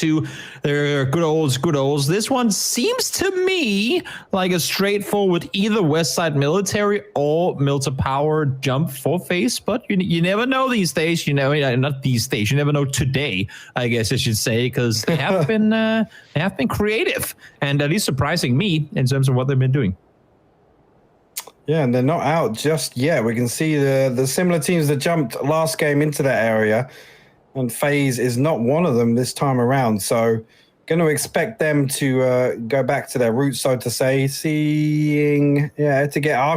to their good olds. This one seems to me like a straightforward either West Side Military or Milta Power jump for Faze, but you never know these days. Not these days. You never know today, I guess I should say, because they have been creative and at least surprising me in terms of what they've been doing. Yeah, and they're not out just yet. We can see the similar teams that jumped last game into that area, and Faze is not one of them this time around. So going to expect them to go back to their roots, so to say,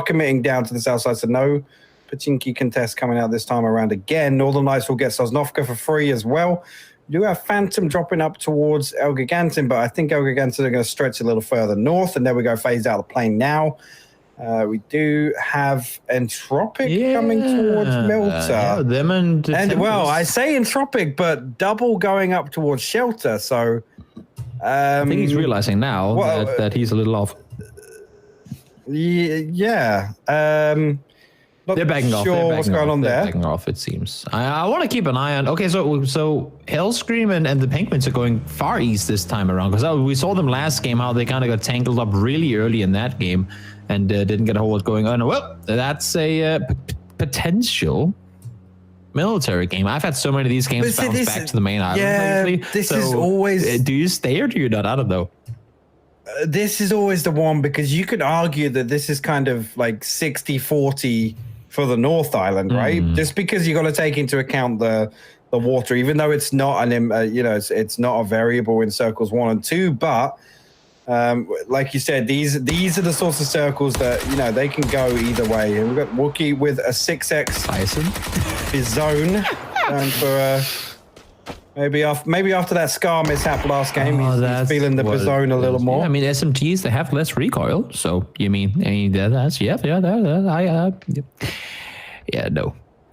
committing down to the south side. So no Pachinki contest coming out this time around again. Northern Lights will get Sosnovka for free as well. We do have Phantom dropping up towards El Gigantin, but I think El Gigantin are going to stretch a little further north, and there we go, Faze out of the plane now. We do have Entropic coming towards Milta. Yeah, them and well, I say Entropic, but double going up towards Shelter. So I think he's realizing now that he's a little off. Yeah. They're backing off. Sure what's going on there. Backing off, it seems. I want to keep an eye on. Okay, so Hellscream and the Penguins are going far east this time around, because we saw them last game how they kind of got tangled up really early in that game and didn't get a hold of what's going on. Well, that's a potential military game. I've had so many of these games bounce back to the main island. Yeah, this is always. Do you stay or do you not? I don't know. This is always the one, because you could argue that this is kind of like 60-40 for the North Island, right? Just because you got to take into account the water, even though it's not it's not a variable in circles 1 and 2, but like you said, these are the sorts of circles that they can go either way. And we've got Wookie with a 6x Bison, his zone, and for maybe after that Scar mishap last game, he's feeling the zone a little more. Yeah, I mean, SMGs, they have less recoil, so you mean that's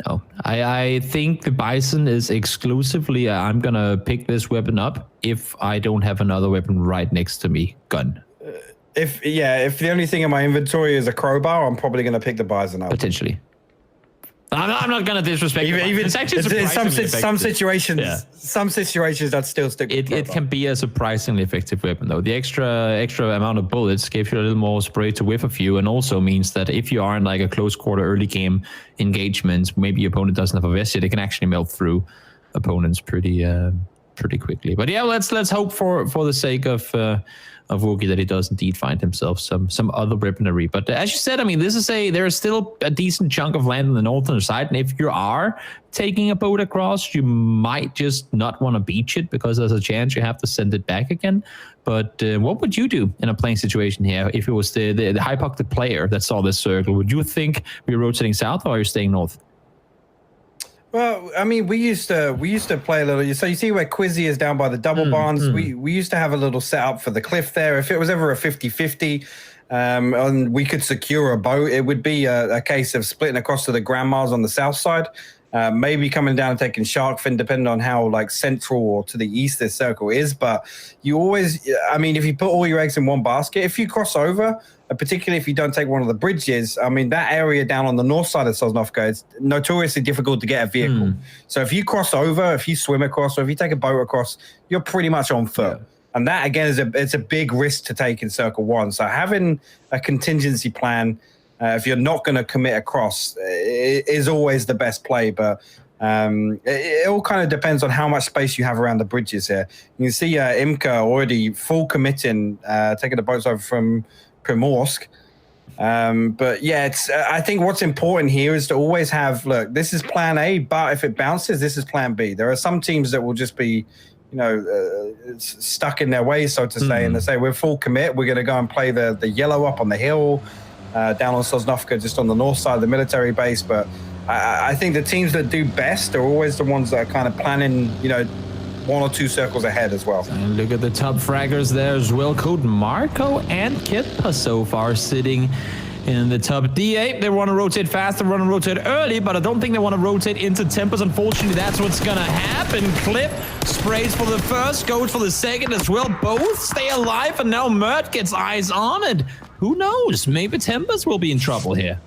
no. I think the Bison is exclusively I'm gonna pick this weapon up if I don't have another weapon right next to me. Gun. If the only thing in my inventory is a crowbar, I'm probably gonna pick the Bison up. Potentially. I'm not gonna disrespect. Even it's actually some situations. Yeah. Some situations I'd still stick with it can be a surprisingly effective weapon though. The extra amount of bullets gives you a little more spray to whiff a few, and also means that if you are in like a close quarter early game engagement, maybe your opponent doesn't have a vest yet, it can actually melt through opponents pretty quickly. But yeah, let's hope for the sake of Wookie that he does indeed find himself some other weaponry. But as you said, I mean, there is still a decent chunk of land on the northern side, and if you are taking a boat across, you might just not want to beach it because there's a chance you have to send it back again. But what would you do in a playing situation here if it was the high-pocketed player that saw this circle? Would you think we're rotating south, or are you staying north? Well, I mean, we used to play a little. So you see where Quizzy is down by the double barns. We used to have a little setup for the cliff there. If it was ever a 50-50, and we could secure a boat, it would be a case of splitting across to the grandmas on the south side. Maybe coming down and taking shark fin, depending on how like central or to the east this circle is. But you always, I mean, if you put all your eggs in one basket, if you cross over, particularly if you don't take one of the bridges, I mean, that area down on the north side of Sosnovka is notoriously difficult to get a vehicle. So if you cross over, if you swim across, or if you take a boat across, you're pretty much on foot. Yeah. And that, again, it's a big risk to take in Circle 1. So having a contingency plan, if you're not going to commit across, is always the best play. But it all kind of depends on how much space you have around the bridges here. You can see Imka already full committing, taking the boats over from Primorsk. But yeah, I think what's important here is to always have, look, this is plan A, but if it bounces, this is plan B. There are some teams that will just be, stuck in their ways, so to say, and they say, we're full commit, we're going to go and play the yellow up on the hill, down on Sosnovka, just on the north side of the military base. But I think the teams that do best are always the ones that are kind of planning, 1 or 2 circles ahead as well. And look at the top fraggers there as well. Code Marco and Kitpa so far sitting in the top D8. They want to rotate fast, they want to rotate early, but I don't think they want to rotate into tempers. Unfortunately, that's what's going to happen. Clip sprays for the first, goes for the second as well. Both stay alive, and now Mert gets eyes on it. Who knows? Maybe Tempers will be in trouble here.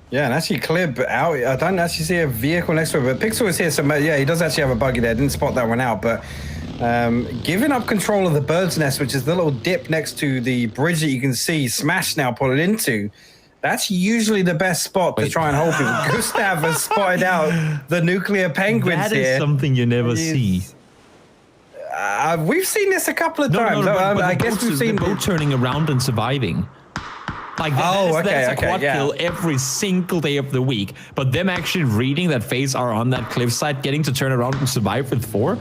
Yeah, and actually Clip out. I don't actually see a vehicle next to him, but Pixel is here, so yeah, he does actually have a buggy there. Didn't spot that one out, but Giving up control of the bird's nest, which is the little dip next to the bridge that you can see Smash now pull it into. That's usually the best spot to try and hold people. Gustav has spotted out the nuclear penguins here. That is something you never see. We've seen this a couple of times. I guess we've seen the boat turning around and surviving. Like that's a quad kill every single day of the week. But them actually reading that Faze are on that cliffside, getting to turn around and survive with 4.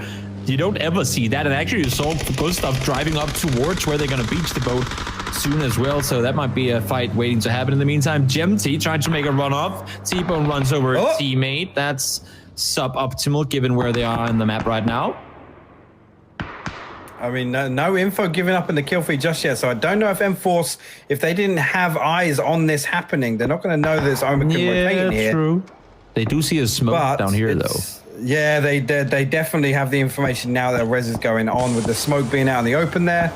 You don't ever see that. And actually you saw Gustav driving up towards where they're going to beach the boat soon as well. So that might be a fight waiting to happen. In the meantime, Gemty trying to make a run off. T-Bone runs over a teammate. That's suboptimal given where they are on the map right now. I mean, no info given up in the kill feed just yet, so I don't know if M-Force, if they didn't have eyes on this happening, they're not going to know there's Omicron rotating here. Yeah, true. They do see a smoke down here, though. Yeah, they definitely have the information now that res is going on with the smoke being out in the open there.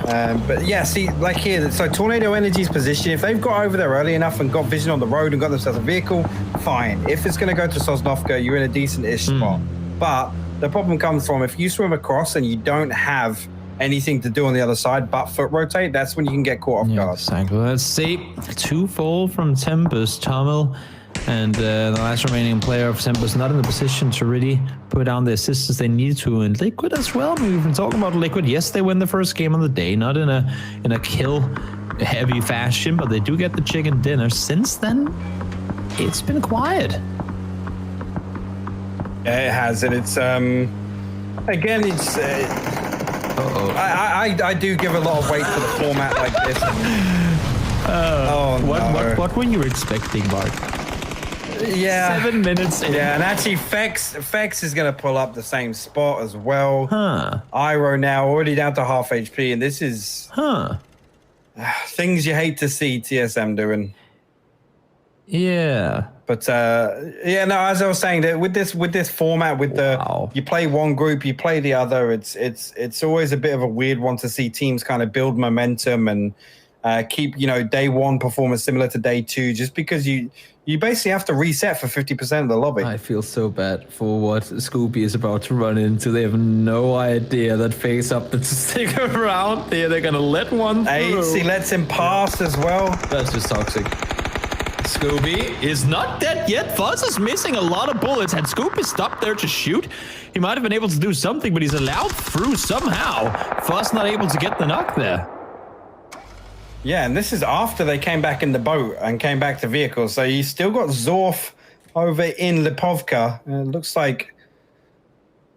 But yeah, see, like here, so Tornado Energy's position, if they've got over there early enough and got vision on the road and got themselves a vehicle, fine. If it's going to go to Sosnovka, you're in a decent-ish spot. But the problem comes from if you swim across and you don't have anything to do on the other side but foot rotate, that's when you can get caught off guard. Exactly. Let's see. 2 fall from Tempest, Tamil, and the last remaining player of Tempest not in the position to really put down the assistance they need to. And Liquid as well. We've been talking about Liquid. Yes, they win the first game of the day, not in a kill-heavy fashion, but they do get the chicken dinner. Since then, it's been quiet. Yeah, it has, and it's again, it's I do give a lot of weight to the format like this. What were you expecting, Mark? Yeah, 7 minutes in. Yeah, and actually Fex is going to pull up the same spot as well. Iroh now already down to half HP, and this is things you hate to see TSM doing. Yeah. But yeah, no, as I was saying, that with this format, with the you play one group, you play the other, it's always a bit of a weird one to see teams kind of build momentum and keep, you know, day 1 performance similar to day 2, just because you basically have to reset for 50% of the lobby. I feel so bad for what Scooby is about to run into. They have no idea that Faze up to stick around there. They're gonna let one through. He lets him pass as well. That's just toxic. Scooby is not dead yet. Fuzz is missing a lot of bullets. Had Scooby stopped there to shoot, he might have been able to do something, but he's allowed through somehow. Fuzz not able to get the knock there. Yeah, and this is after they came back in the boat and came back to vehicles. So you still got Zorf over in Lipovka. It looks like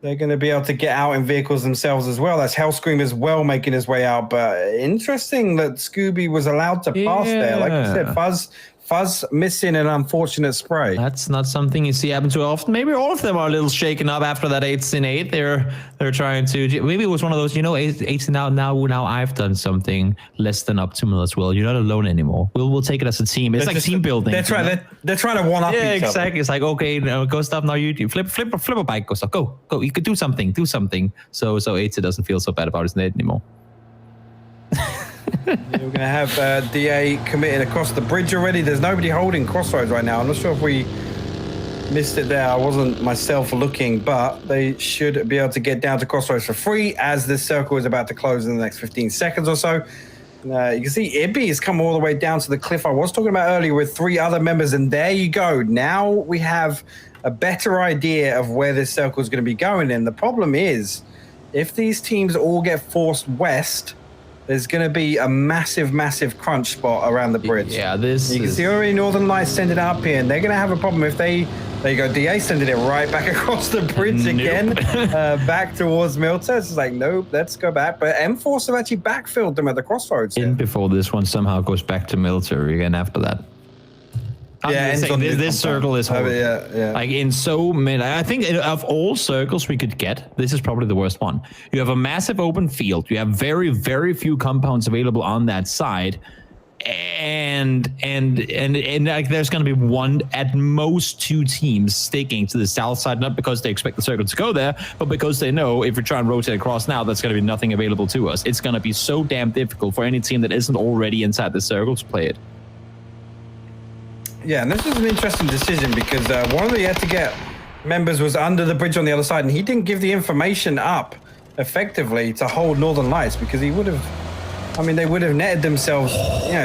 they're going to be able to get out in vehicles themselves as well. That's Hellscream as well making his way out. But interesting that Scooby was allowed to pass there. Like you said, Fuzz missing an unfortunate spray. That's not something you see happen too often. Maybe all of them are a little shaken up after that 8-8. They're trying to. Maybe it was one of those, you know, 8 now I've done something less than optimal as well. You're not alone anymore. We'll take it as a team. It's like team building. They're trying to one up each other. Yeah, exactly. It's like, okay, Gustav, now you flip a bike, Gustav. Go. You could do something. So 8 doesn't feel so bad about his nade anymore. We're going to have DA committed across the bridge already. There's nobody holding Crossroads right now. I'm not sure if we missed it there. I wasn't myself looking, but they should be able to get down to Crossroads for free as this circle is about to close in the next 15 seconds or so. You can see Ibby has come all the way down to the cliff I was talking about earlier with 3 other members, and there you go. Now we have a better idea of where this circle is going to be going. And the problem is, if these teams all get forced west, there's going to be a massive, massive crunch spot around the bridge. Yeah, you can see already Northern Lights sending up here, and they're going to have a problem if they... There you go, DA sending it right back across the bridge again, back towards Milta. It's like, nope, let's go back. But M-Force have actually backfilled them at the crossroads. Before this one somehow goes back to Milta again after that. This circle is horrible. Like in so many, I think of all circles we could get, this is probably the worst one. You have a massive open field. You have very, very few compounds available on that side, and like there's going to be one, at most 2 teams sticking to the south side, not because they expect the circle to go there, but because they know if we try and rotate across now, that's going to be nothing available to us. It's going to be so damn difficult for any team that isn't already inside the circle to play it. Yeah, and this was an interesting decision because one of the yet to get members was under the bridge on the other side, and he didn't give the information up effectively to hold Northern Lights, because he would have, I mean, they would have netted themselves,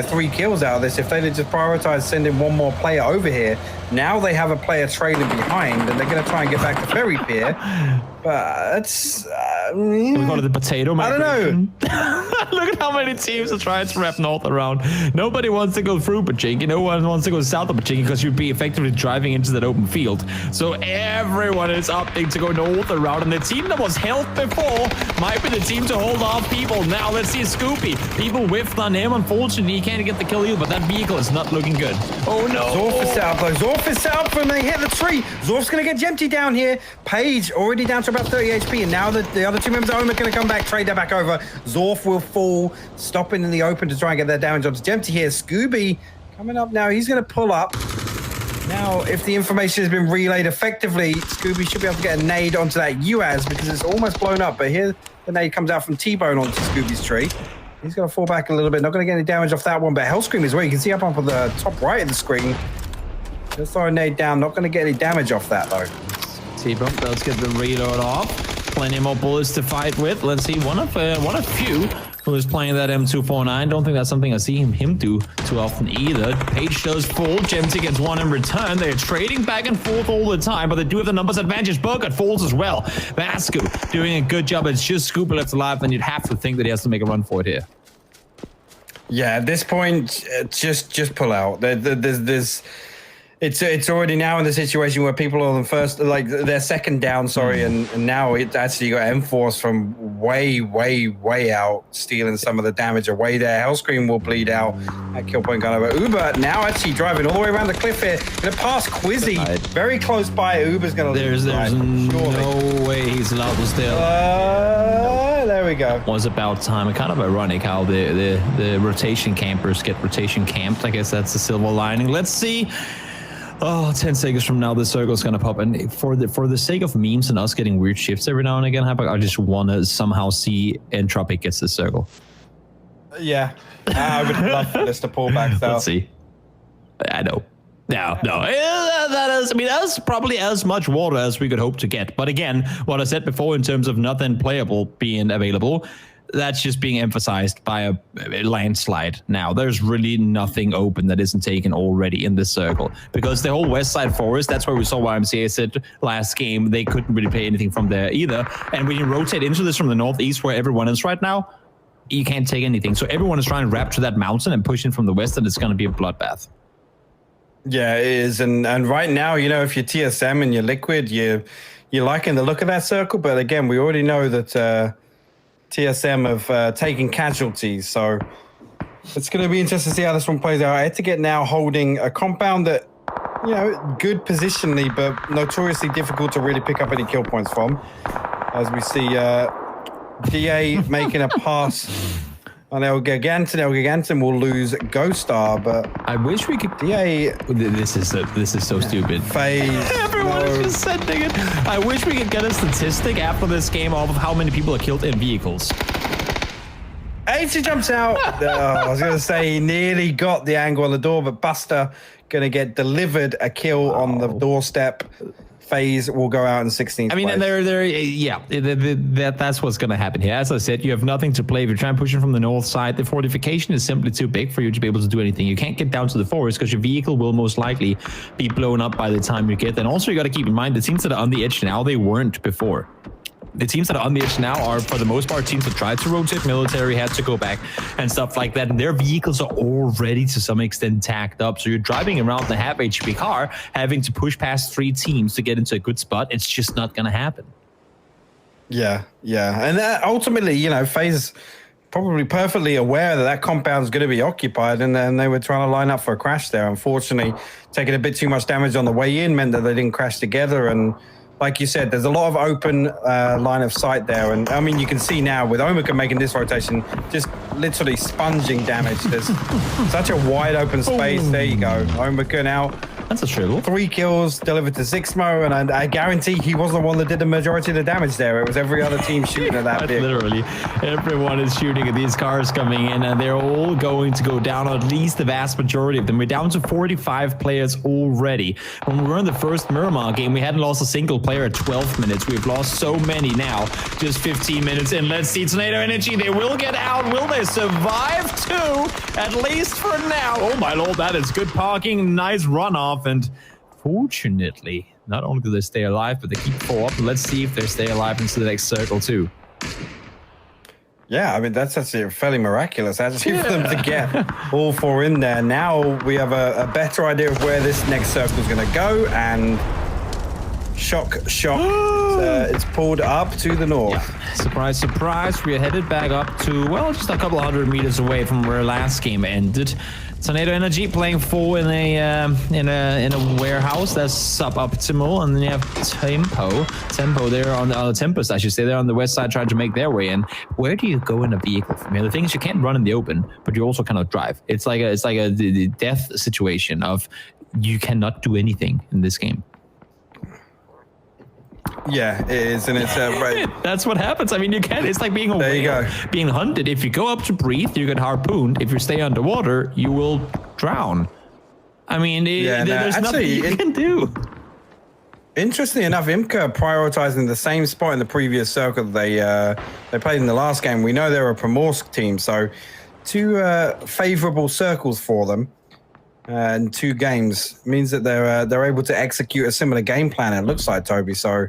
3 kills out of this if they'd have just prioritized sending one more player over here. Now they have a player trailing behind, and they're going to try and get back to Ferry Pier. But it's... we call it the potato migration. I don't know. Look at how many teams are trying to wrap north around. Nobody wants to go through Pachinki. No one wants to go south of Pachinki because you'd be effectively driving into that open field. So everyone is opting to go north around. And the team that was held before might be the team to hold off people. Now let's see Scoopy. People whiffed on him. Unfortunately, he can't get the kill either, but that vehicle is not looking good. Oh no. Zorf is set up though. Zorf is set up when they hit the tree. Zorf's going to get Jempty down here. Paige already down to about 30 HP. And now the other 2 members of Omen are going to come back, trade that back over. Zorf will fall, stopping in the open to try and get that damage onto Jempty here. Scooby coming up now. He's going to pull up. Now, if the information has been relayed effectively, Scooby should be able to get a nade onto that UAZ because it's almost blown up. But here, the nade comes out from T-Bone onto Scooby's tree. He's going to fall back a little bit. Not going to get any damage off that one, but Hellscream is where you can see up on the top right of the screen. Just throw a nade down. Not going to get any damage off that, though. T-Bone does get the reload off. Plenty more bullets to fight with. Let's see, one of few who is playing that M249. Don't think that's something I see him do too often either. Page does fall. Jempty gets one in return. They're trading back and forth all the time, but they do have the numbers advantage. Burkett falls as well. Vasco doing a good job. It's just Scoop left alive, and you'd have to think that he has to make a run for it here. Yeah, at this point, just pull out. It's already now in the situation where people are on the first, like their second down, and now it actually got M-Force from way out, stealing some of the damage away there. Hellscream will bleed out at kill point gun over. Uber now actually driving all the way around the cliff here. Gonna pass Quizzy, very close by. Uber's gonna lose. There's no way he's allowed to steal. There we go. Was about time. Kind of ironic how the rotation campers get rotation camped. I guess that's the silver lining. Let's see. Oh, 10 seconds from now, the circle's gonna pop. And for the sake of memes and us getting weird shifts every now and again, I just want to somehow see Entropic gets the circle. Yeah, I would love for this to pull back though. Let's see. I know. No. That's probably as much water as we could hope to get. But again, what I said before in terms of nothing playable being available, that's just being emphasized by a landslide. Now, there's really nothing open that isn't taken already in this circle, because the whole west side forest, that's where we saw YMCA said last game, they couldn't really play anything from there either. And when you rotate into this from the northeast where everyone is right now, you can't take anything. So everyone is trying to rapture that mountain and push in from the west, and it's going to be a bloodbath. Yeah, it is. And right now, if you're TSM and you're Liquid, you're liking the look of that circle. But again, we already know that TSM have taken casualties, so it's going to be interesting to see how this one plays out. I had to get now holding a compound that, good positionally, but notoriously difficult to really pick up any kill points from. As we see DA making a pass on El Gigantin. El Gigantin will lose Ghost Star, but I wish we could. DA. This is so stupid. Faze. Everyone is just sending it. I wish we could get a statistic after this game of how many people are killed in vehicles. 80 jumps out. I was going to say he nearly got the angle on the door, but Buster going to get delivered a kill on the doorstep. Faze will go out in 16th I mean, place. That's what's going to happen here. As I said, you have nothing to play. If you're trying to push it from the north side, the fortification is simply too big for you to be able to do anything. You can't get down to the forest because your vehicle will most likely be blown up by the time you get there. And also, you got to keep in mind, the teams that are on the edge now, they weren't before. The teams that are on the edge now are, for the most part, teams that tried to rotate military, had to go back and stuff like that. And their vehicles are already, to some extent, tacked up. So you're driving around in a half HP car, having to push past 3 teams to get into a good spot. It's just not going to happen. Yeah. And ultimately, FaZe probably perfectly aware that compound's going to be occupied, and then they were trying to line up for a crash there. Unfortunately, taking a bit too much damage on the way in meant that they didn't crash together. And like you said, there's a lot of open line of sight there. And I mean, you can see now with Omega making this rotation, just literally sponging damage. There's such a wide open space. There you go. Omega now That's a triple. 3 kills delivered to Zixmo, and I guarantee he wasn't the one that did the majority of the damage there. It was every other team shooting at that vehicle. Literally, everyone is shooting at these cars coming in, and they're all going to go down, at least the vast majority of them. We're down to 45 players already. When we were in the first Miramar game, we hadn't lost a single player at 12 minutes. We've lost so many now, just 15 minutes in. Let's see Tornado Energy. They will get out. Will they survive too? At least for now. Oh my lord, that is good parking. Nice runoff, and fortunately, not only do they stay alive, but they keep 4 up. Let's see if they stay alive into the next circle too. Yeah, I mean, that's actually fairly miraculous, actually, for them to get all 4 in there. Now we have a better idea of where this next circle is going to go, and shock, it's pulled up to the north. Yeah. Surprise, surprise. We are headed back up to, well, just a couple of 100 meters away from where last game ended. Tornado Energy playing 4 in a warehouse that's suboptimal, and then you have Tempo there on the Tempest, I should say, they're on the west side trying to make their way in. Where do you go in a vehicle from here? The thing is, you can't run in the open, but you also cannot drive. It's like a death situation of you cannot do anything in this game. Yeah, it is, and it's right. That's what happens. I mean, you can't. It's like being a whale, being hunted. If you go up to breathe, you get harpooned. If you stay underwater, you will drown. I mean, there's nothing you can do. Interestingly enough, IMCA prioritizing the same spot in the previous circle that they played in the last game. We know they're a Primorsk team, so 2 favorable circles for them. And 2 games means that they're able to execute a similar game plan. It looks like, Toby. So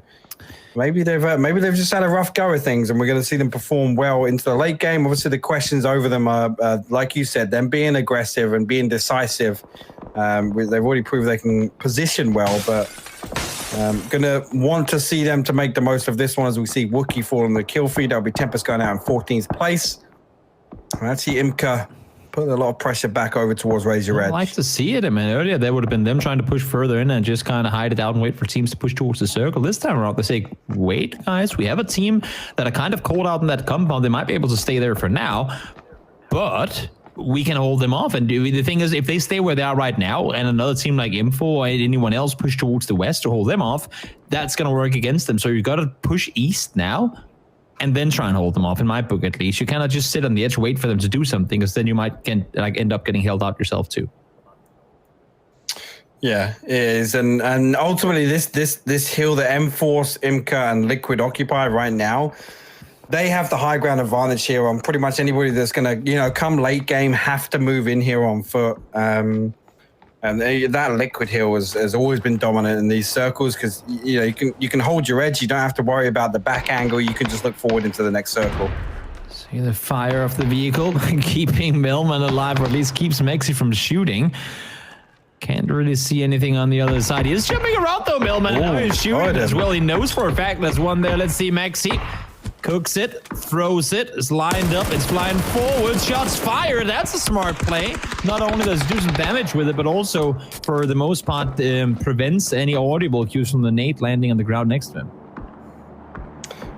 maybe they've just had a rough go of things, and we're going to see them perform well into the late game. Obviously, the questions over them are, like you said, them being aggressive and being decisive. They've already proved they can position well, but going to want to see them to make the most of this one as we see Wookie fall in the kill feed. That'll be Tempest going out in 14th place. And that's the IMCA putting a lot of pressure back over towards Razor Edge. I'd like to see it. I mean, earlier there would have been them trying to push further in and just kind of hide it out and wait for teams to push towards the circle. This time around, they say, wait, guys, we have a team that are kind of called out in that compound. They might be able to stay there for now, but we can hold them off. And the thing is, if they stay where they are right now and another team like Info or anyone else push towards the west to hold them off, that's going to work against them. So you've got to push east now and then try and hold them off, in my book at least. You cannot just sit on the edge, wait for them to do something, because then you might end up getting held out yourself too. Yeah, it is. And ultimately this hill that M-Force, IMCA, and Liquid occupy right now, they have the high ground advantage here on pretty much anybody that's going to, come late game, have to move in here on foot. And that Liquid hill has always been dominant in these circles, because you can hold your edge. You don't have to worry about the back angle. You can just look forward into the next circle. See the fire of the vehicle keeping Millman alive, or at least keeps Mexi from shooting. Can't really see anything on the other side. He is jumping around though, Millman. Now he's shooting as well. He knows for a fact there's one there. Let's see Mexi. Cooks it, throws it, is lined up, it's flying forward, shots fired. That's a smart play. Not only does it do some damage with it, but also, for the most part, prevents any audible cues from the nade landing on the ground next to him.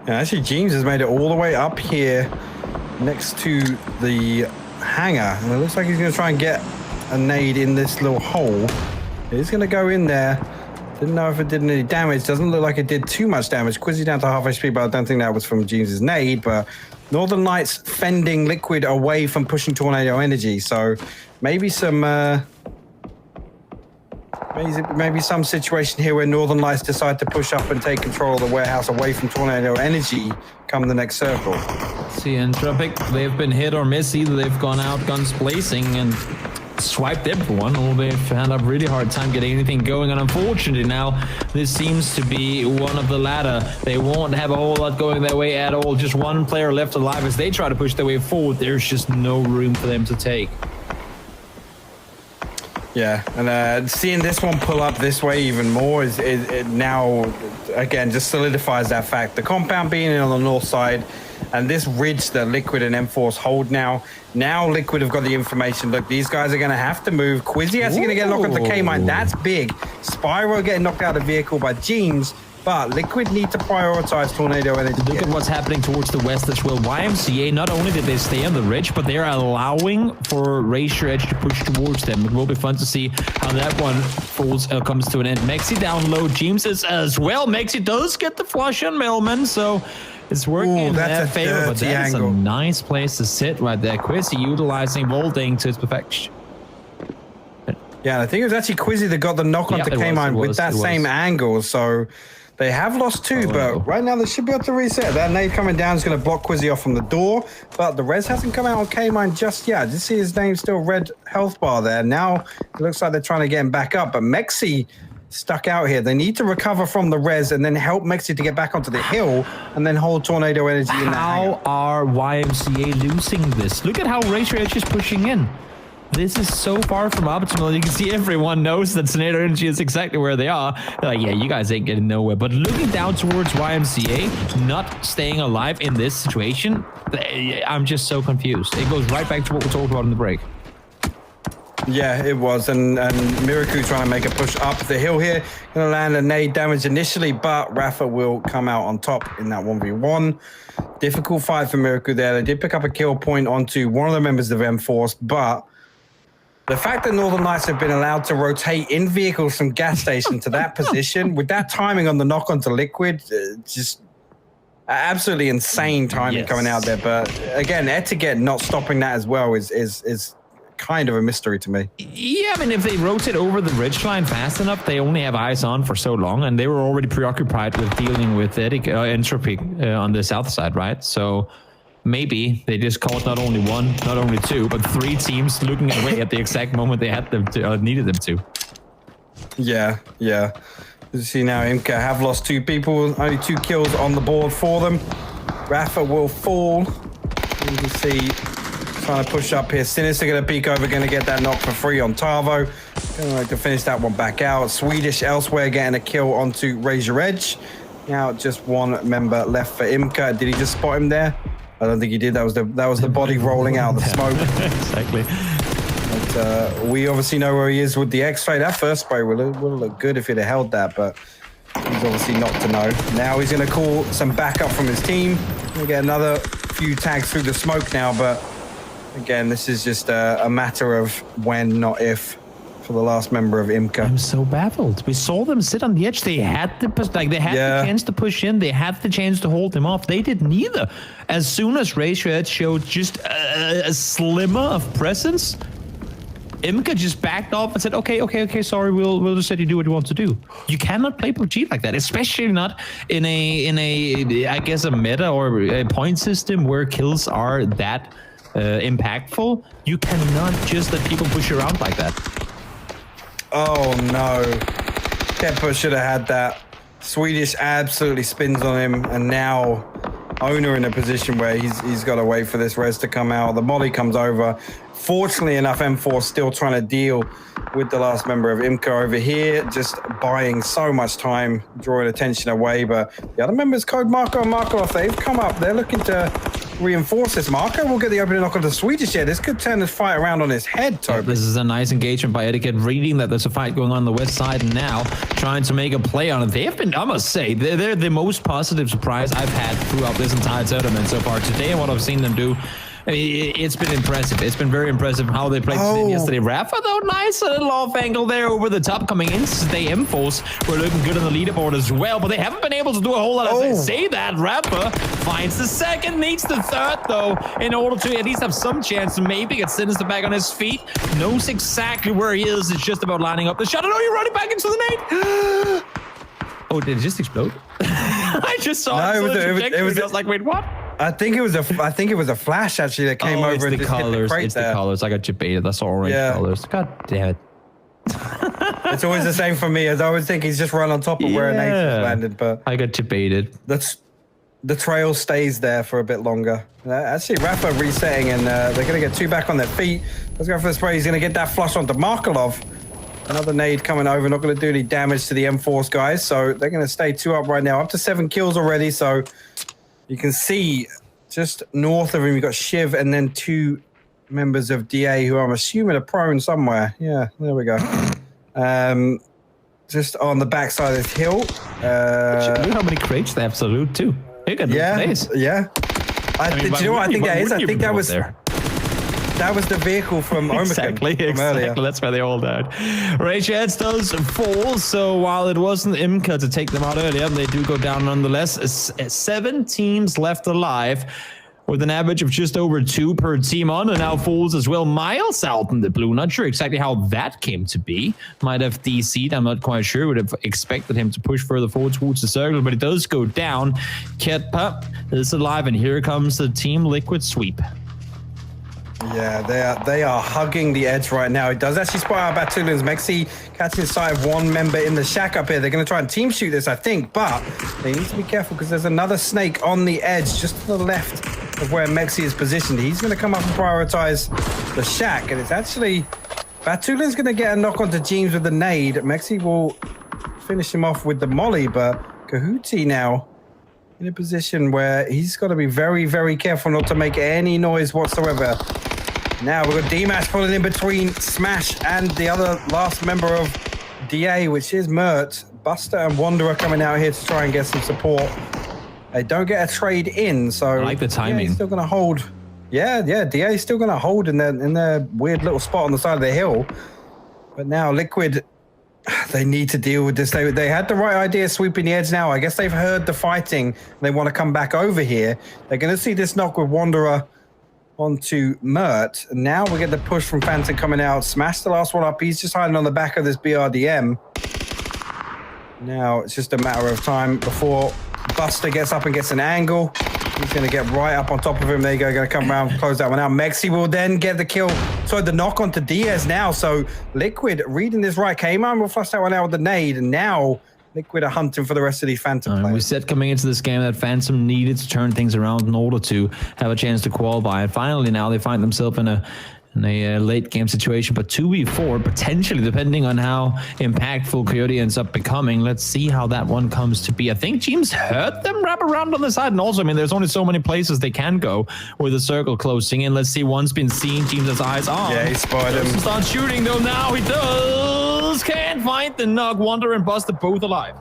Yeah, actually, James has made it all the way up here next to the hangar. And it looks like he's going to try and get a nade in this little hole. He's going to go in there. Didn't know if it did any damage. Doesn't look like it did too much damage. Quizzy down to half HP, but I don't think that was from James's nade. But Northern Lights fending Liquid away from pushing Tornado Energy. So maybe some maybe some situation here where Northern Lights decide to push up and take control of the warehouse away from Tornado Energy come the next circle. See, Entropic, they've been hit or miss. Either they've gone out guns blazing and swiped everyone, or they've had a really hard time getting anything going. And unfortunately now, this seems to be one of the latter. They won't have a whole lot going their way at all. Just one player left alive as they try to push their way forward. There's just no room for them to take. Yeah, and seeing this one pull up this way even more is now, again, just solidifies that fact. The compound being on the north side, and this ridge that Liquid and M-Force hold now Liquid have got the information. Look, these guys are going to have to move. Quizzy actually going to get knocked off the K-Mine. That's big. Spyro getting knocked out of the vehicle by James. But Liquid need to prioritize Tornado Energy. Look at what's happening towards the west as well. YMCA, not only did they stay on the ridge, but they're allowing for Razor Edge to push towards them. It will be fun to see how that one comes to an end. Mexi down low. James is as well. Mexi does get the flush on Melman, so it's working in their favor, but that is a nice place to sit right there. Quizzy utilizing Volting to its perfection. Yeah, I think it was actually Quizzy that got the knock onto K-Mine with that same angle, so they have lost two, but right now they should be able to reset. That nade coming down is going to block Quizzy off from the door, but the res hasn't come out on K-Mine just yet. I just see his name still red health bar there. Now it looks like they're trying to get him back up, but Mexi stuck out here. They need to recover from the res and then help Mexi to get back onto the hill and then hold Tornado Energy in that. How are YMCA losing this? Look at how Razor Edge is pushing in. This is so far from optimal. You can see everyone knows that Tornado Energy is exactly where they are. They're like, yeah, you guys ain't getting nowhere. But looking down towards YMCA, not staying alive in this situation, I'm just so confused. It goes right back to what we talked about in the break. Yeah, it was. And Miraku trying to make a push up the hill here. Going to land a nade damage initially, but Rafa will come out on top in that 1v1. Difficult fight for Miraku there. They did pick up a kill point onto one of the members of M-Force, but the fact that Northern Lights have been allowed to rotate in vehicles from gas station to that position, with that timing on the knock onto Liquid, just absolutely insane timing coming out there. But again, Etiquette not stopping that as well is kind of a mystery to me. Yeah, I mean, if they rotate over the ridgeline fast enough, they only have eyes on for so long, and they were already preoccupied with dealing with entropy on the south side, right? So maybe they just caught not only one, not only two, but three teams looking away at the exact moment they had them to, needed them to. Yeah. You see now IMCA have lost two people, only 2 kills on the board for them. Rafa will fall. You can see trying to push up here. Sinister going to peek over, going to get that knock for free on Tavo. Going to finish that one back out. Swedish elsewhere getting a kill onto Razor Edge. Now just one member left for IMCA. Did he just spot him there? I don't think he did. That was the body rolling out of the smoke. Exactly. But we obviously know where he is with the X-Ray. That first spray would look good if he'd have held that, but he's obviously not to know. Now he's going to call some backup from his team. We'll get another few tags through the smoke now, but again, this is just a matter of when, not if, for the last member of IMCA. I'm so baffled. We saw them sit on the edge. They had the the chance to push in. They had the chance to hold him off. They did neither. As soon as Razor Edge showed just a slimmer of presence, IMCA just backed off and said, okay, sorry, we'll just let you do what you want to do. You cannot play PUBG like that, especially not in a I guess a meta or a point system where kills are that impactful. You cannot just let people push you around like that. Oh no, Kepper should have had that. Swedish absolutely spins on him, and now Owner in a position where he's got to wait for this res to come out. The molly comes over. Fortunately enough, M4 still trying to deal with the last member of IMCA over here, just buying so much time, drawing attention away. But the other members, Code Marco and Markov, they've come up. They're looking to reinforce this. Marco will get the opening knock on the Swedish here. This could turn this fight around on his head, Toby. This is a nice engagement by Etiquette, reading that there's a fight going on the west side, and now trying to make a play on it. They have been, I must say, they're the most positive surprise I've had throughout this entire tournament so far today, and what I've seen them do. I mean, it's been impressive. It's been very impressive how they played yesterday. Rafa, though, nice little off angle there over the top coming in. Stay M-Force were looking good on the leaderboard as well, but they haven't been able to do a whole lot. As they say that, Rafa finds the second, needs the third, though, in order to at least have some chance to maybe get Sinister back on his feet. Knows exactly where he is. It's just about lining up the shot. Oh, you're running back into the nade. Oh, did it just explode? I just saw it. I was like, wait, what? I think it was a flash actually that came over and just hit the crate there. The colors. I got debated. That's all orange colors. God damn it. It's always the same for me. As I always think he's just run on top of where an ace has landed, but I got debated. The trail stays there for a bit longer. Actually, Rafa resetting, and they're gonna get two back on their feet. Let's go for the spray. He's gonna get that flush onto Markelov. Another nade coming over, not going to do any damage to the M-Force guys, so they're going to stay 2 up right now. Up to 7 kills already, so you can see just north of him, you've got Shiv and then 2 members of DA who I'm assuming are prone somewhere. Yeah, there we go. just on the backside of this hill. Look how many crates they have to loot too. They got Faze. Yeah. Do you know what I think that is? I think that was there. That was the vehicle from Omicron. Exactly. That's where they all died. Rage Heads does fall, so while it wasn't Imka to take them out earlier, they do go down nonetheless. 7 teams left alive, with an average of just over 2 per team on, and now falls as well miles out in the blue. Not sure exactly how that came to be. Might have DC'd, I'm not quite sure. Would have expected him to push further forward towards the circle, but it does go down. Ketpa is alive, and here comes the Team Liquid sweep. Yeah, they are hugging the edge right now. It does actually spot out Batulin's. Mexi catching sight of one member in the shack up here. They're going to try and team shoot this, I think, but they need to be careful because there's another snake on the edge just to the left of where Mexi is positioned. He's going to come up and prioritize the shack, and it's actually Batulin's going to get a knock onto James with the nade. Mexi will finish him off with the molly, but Kahuti now in a position where he's got to be very, very careful not to make any noise whatsoever. Now we've got D-Mash pulling in between Smash and the other last member of DA, which is Mert. Buster and Wanderer coming out here to try and get some support. They don't get a trade in, so I like the timing. DA's still going to hold. Yeah, DA is still going to hold in their weird little spot on the side of the hill. But now Liquid, they need to deal with this. They had the right idea sweeping the edge now. I guess they've heard the fighting. They want to come back over here. They're going to see this knock with Wanderer onto Mert. Now we get the push from Phantom coming out. Smash the last one up. He's just hiding on the back of this BRDM. Now it's just a matter of time before Buster gets up and gets an angle. He's going to get right up on top of him. There you go. Going to come around, close that one out. Mexi will then get the kill. So the knock onto Diaz now. So Liquid reading this right. K-Man will flush that one out with the nade. And now Liquid are hunting for the rest of these Phantom players. We said coming into this game that Phantom needed to turn things around in order to have a chance to qualify. And finally now they find themselves in a late game situation, but 2v4 potentially, depending on how impactful Coyote ends up becoming. Let's see how that one comes to be. I think James heard them wrap around on the side, and also, I mean, there's only so many places they can go with the circle closing in. Let's see, one's been seen, James has eyes on. Yeah, he spotted him. Starts shooting though. Now he does. Can't find the knock. Wander and Buster both alive.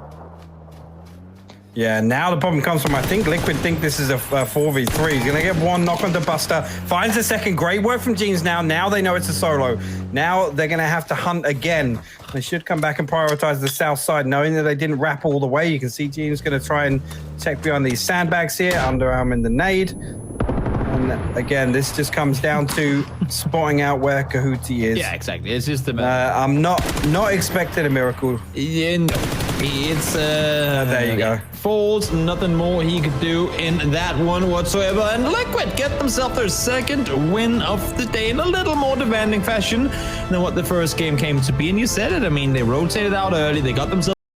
Yeah, now the problem comes from, I think Liquid think this is a 4v3. He's going to get one knock onto Buster. Finds the second. Great work from Jeans now. Now they know it's a solo. Now they're going to have to hunt again. They should come back and prioritize the south side, knowing that they didn't wrap all the way. You can see Jeans going to try and check behind these sandbags here. Underarm in the nade. And again, this just comes down to spotting out where Kahuti is. Yeah, exactly. It's just the I'm not expecting a miracle. Yeah, no. It's there you go. Falls, nothing more he could do in that one whatsoever. And Liquid get themselves their second win of the day in a little more demanding fashion than what the first game came to be. And you said it, I mean, they rotated out early, they got themselves